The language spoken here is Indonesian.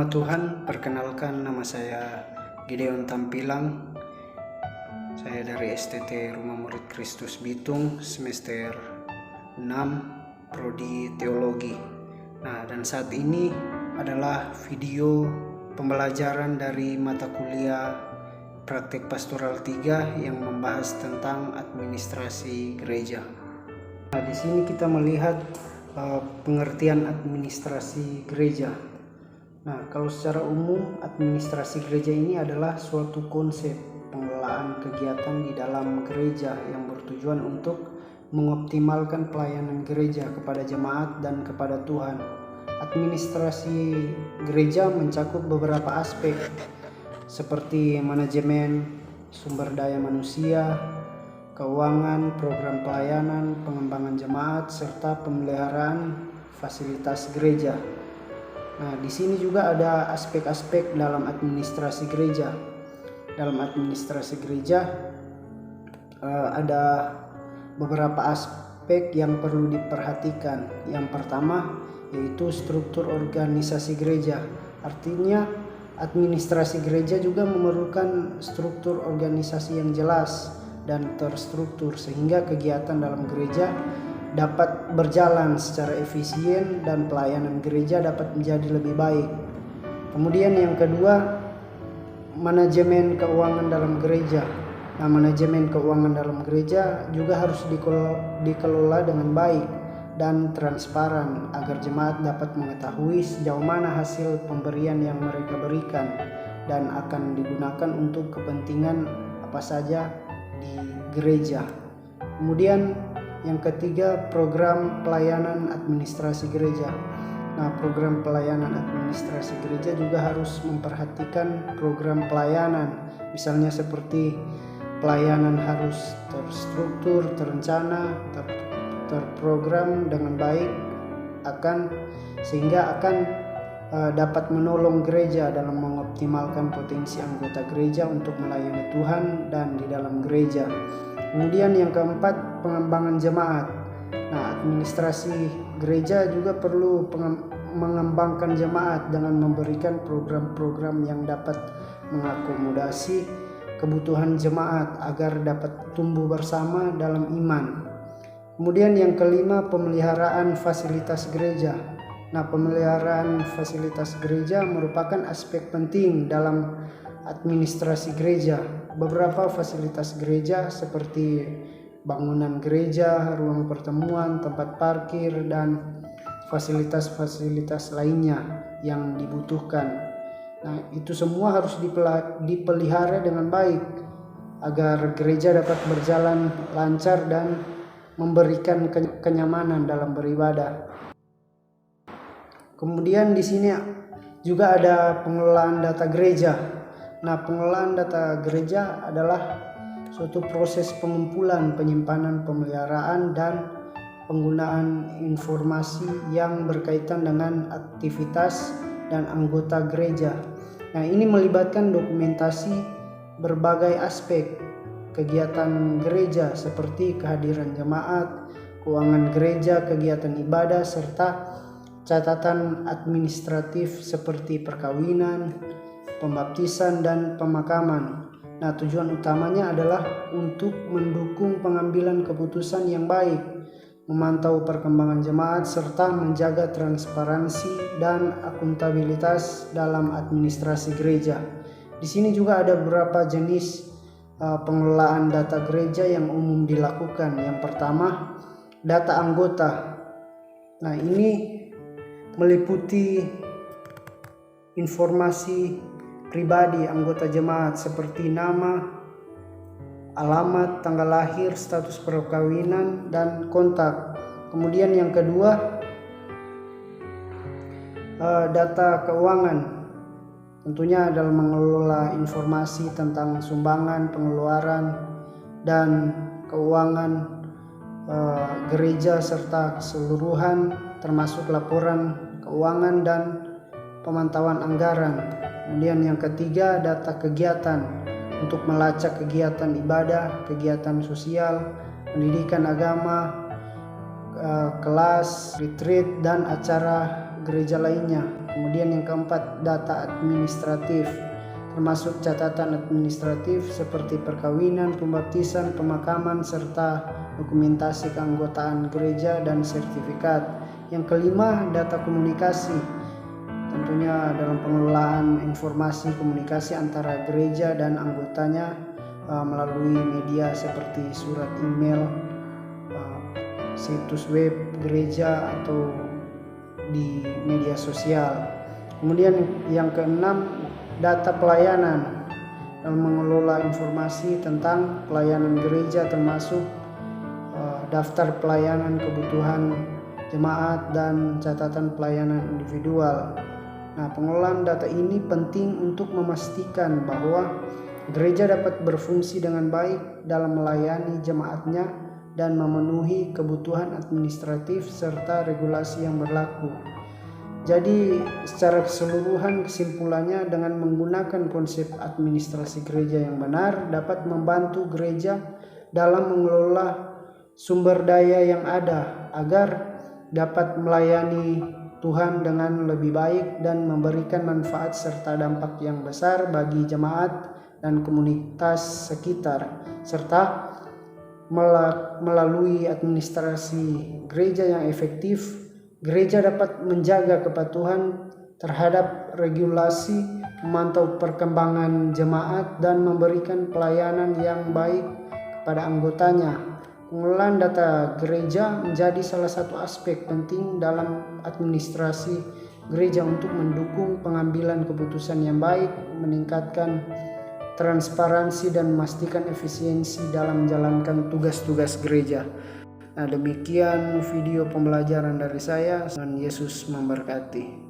Nama Tuhan, perkenalkan nama saya Gideon Tampilang. Saya dari STT Rumah Murid Kristus Bitung, semester 6, Prodi Teologi. Dan saat ini adalah video pembelajaran dari mata kuliah Praktik Pastoral 3 yang membahas tentang administrasi gereja. Di sini kita melihat pengertian administrasi gereja. Kalau secara umum, administrasi gereja ini adalah suatu konsep pengelolaan kegiatan di dalam gereja yang bertujuan untuk mengoptimalkan pelayanan gereja kepada jemaat dan kepada Tuhan. Administrasi gereja mencakup beberapa aspek seperti manajemen, sumber daya manusia, keuangan, program pelayanan, pengembangan jemaat, serta pemeliharaan fasilitas gereja. Di sini juga ada aspek-aspek dalam administrasi gereja. Dalam administrasi gereja ada beberapa aspek yang perlu diperhatikan. Yang pertama yaitu struktur organisasi gereja. Artinya administrasi gereja juga memerlukan struktur organisasi yang jelas dan terstruktur sehingga kegiatan dalam gereja dapat berjalan secara efisien dan pelayanan gereja dapat menjadi lebih baik. Kemudian yang kedua, manajemen keuangan dalam gereja. Manajemen keuangan dalam gereja juga harus dikelola dengan baik dan transparan agar jemaat dapat mengetahui sejauh mana hasil pemberian yang mereka berikan dan akan digunakan untuk kepentingan apa saja di gereja. Kemudian yang ketiga, program pelayanan administrasi gereja. Program pelayanan administrasi gereja juga harus memperhatikan program pelayanan. Misalnya seperti pelayanan harus terstruktur, terencana, terprogram dengan baik sehingga akan dapat menolong gereja dalam mengoptimalkan potensi anggota gereja untuk melayani Tuhan dan di dalam gereja. Kemudian yang keempat, pengembangan jemaat. Administrasi gereja juga perlu mengembangkan jemaat dengan memberikan program-program yang dapat mengakomodasi kebutuhan jemaat agar dapat tumbuh bersama dalam iman. Kemudian yang kelima, pemeliharaan fasilitas gereja. Pemeliharaan fasilitas gereja merupakan aspek penting dalam administrasi gereja. Beberapa fasilitas gereja seperti bangunan gereja, ruang pertemuan, tempat parkir, dan fasilitas-fasilitas lainnya yang dibutuhkan. Itu semua harus dipelihara dengan baik agar gereja dapat berjalan lancar dan memberikan kenyamanan dalam beribadah. Kemudian di sini juga ada pengelolaan data gereja. Pengelolaan data gereja adalah suatu proses pengumpulan, penyimpanan, pemeliharaan, dan penggunaan informasi yang berkaitan dengan aktivitas dan anggota gereja. Ini melibatkan dokumentasi berbagai aspek kegiatan gereja seperti kehadiran jemaat, keuangan gereja, kegiatan ibadah, serta catatan administratif seperti perkawinan, pembaptisan, dan pemakaman. Tujuan utamanya adalah untuk mendukung pengambilan keputusan yang baik, memantau perkembangan jemaat, serta menjaga transparansi dan akuntabilitas dalam administrasi gereja. Di sini juga ada beberapa jenis pengelolaan data gereja yang umum dilakukan. Yang pertama, data anggota. Ini meliputi informasi pribadi anggota jemaat seperti nama, alamat, tanggal lahir, status perkawinan, dan kontak. Kemudian yang kedua, data keuangan. Tentunya dalam mengelola informasi tentang sumbangan, pengeluaran, dan keuangan gereja serta keseluruhan, termasuk laporan keuangan dan pemantauan anggaran. Kemudian yang ketiga, data kegiatan untuk melacak kegiatan ibadah, kegiatan sosial, pendidikan agama, kelas, retreat, dan acara gereja lainnya. Kemudian yang keempat, data administratif, termasuk catatan administratif seperti perkawinan, pembaptisan, pemakaman, serta dokumentasi keanggotaan gereja dan sertifikat. Yang kelima, data komunikasi, tentunya dalam pengelolaan informasi komunikasi antara gereja dan anggotanya melalui media seperti surat email, situs web gereja, atau di media sosial. Kemudian yang keenam, data pelayanan, dalam mengelola informasi tentang pelayanan gereja termasuk daftar pelayanan kebutuhan jemaat dan catatan pelayanan individual. Nah, pengelolaan data ini penting untuk memastikan bahwa gereja dapat berfungsi dengan baik dalam melayani jemaatnya dan memenuhi kebutuhan administratif serta regulasi yang berlaku. Jadi secara keseluruhan kesimpulannya, dengan menggunakan konsep administrasi gereja yang benar dapat membantu gereja dalam mengelola sumber daya yang ada agar dapat melayani Tuhan dengan lebih baik dan memberikan manfaat serta dampak yang besar bagi jemaat dan komunitas sekitar. Serta melalui administrasi gereja yang efektif, gereja dapat menjaga kepatuhan terhadap regulasi, memantau perkembangan jemaat, dan memberikan pelayanan yang baik kepada anggotanya. Pengelolaan data gereja menjadi salah satu aspek penting dalam administrasi gereja untuk mendukung pengambilan keputusan yang baik, meningkatkan transparansi, dan memastikan efisiensi dalam menjalankan tugas-tugas gereja. Nah, demikian video pembelajaran dari saya. Tuhan Yesus memberkati.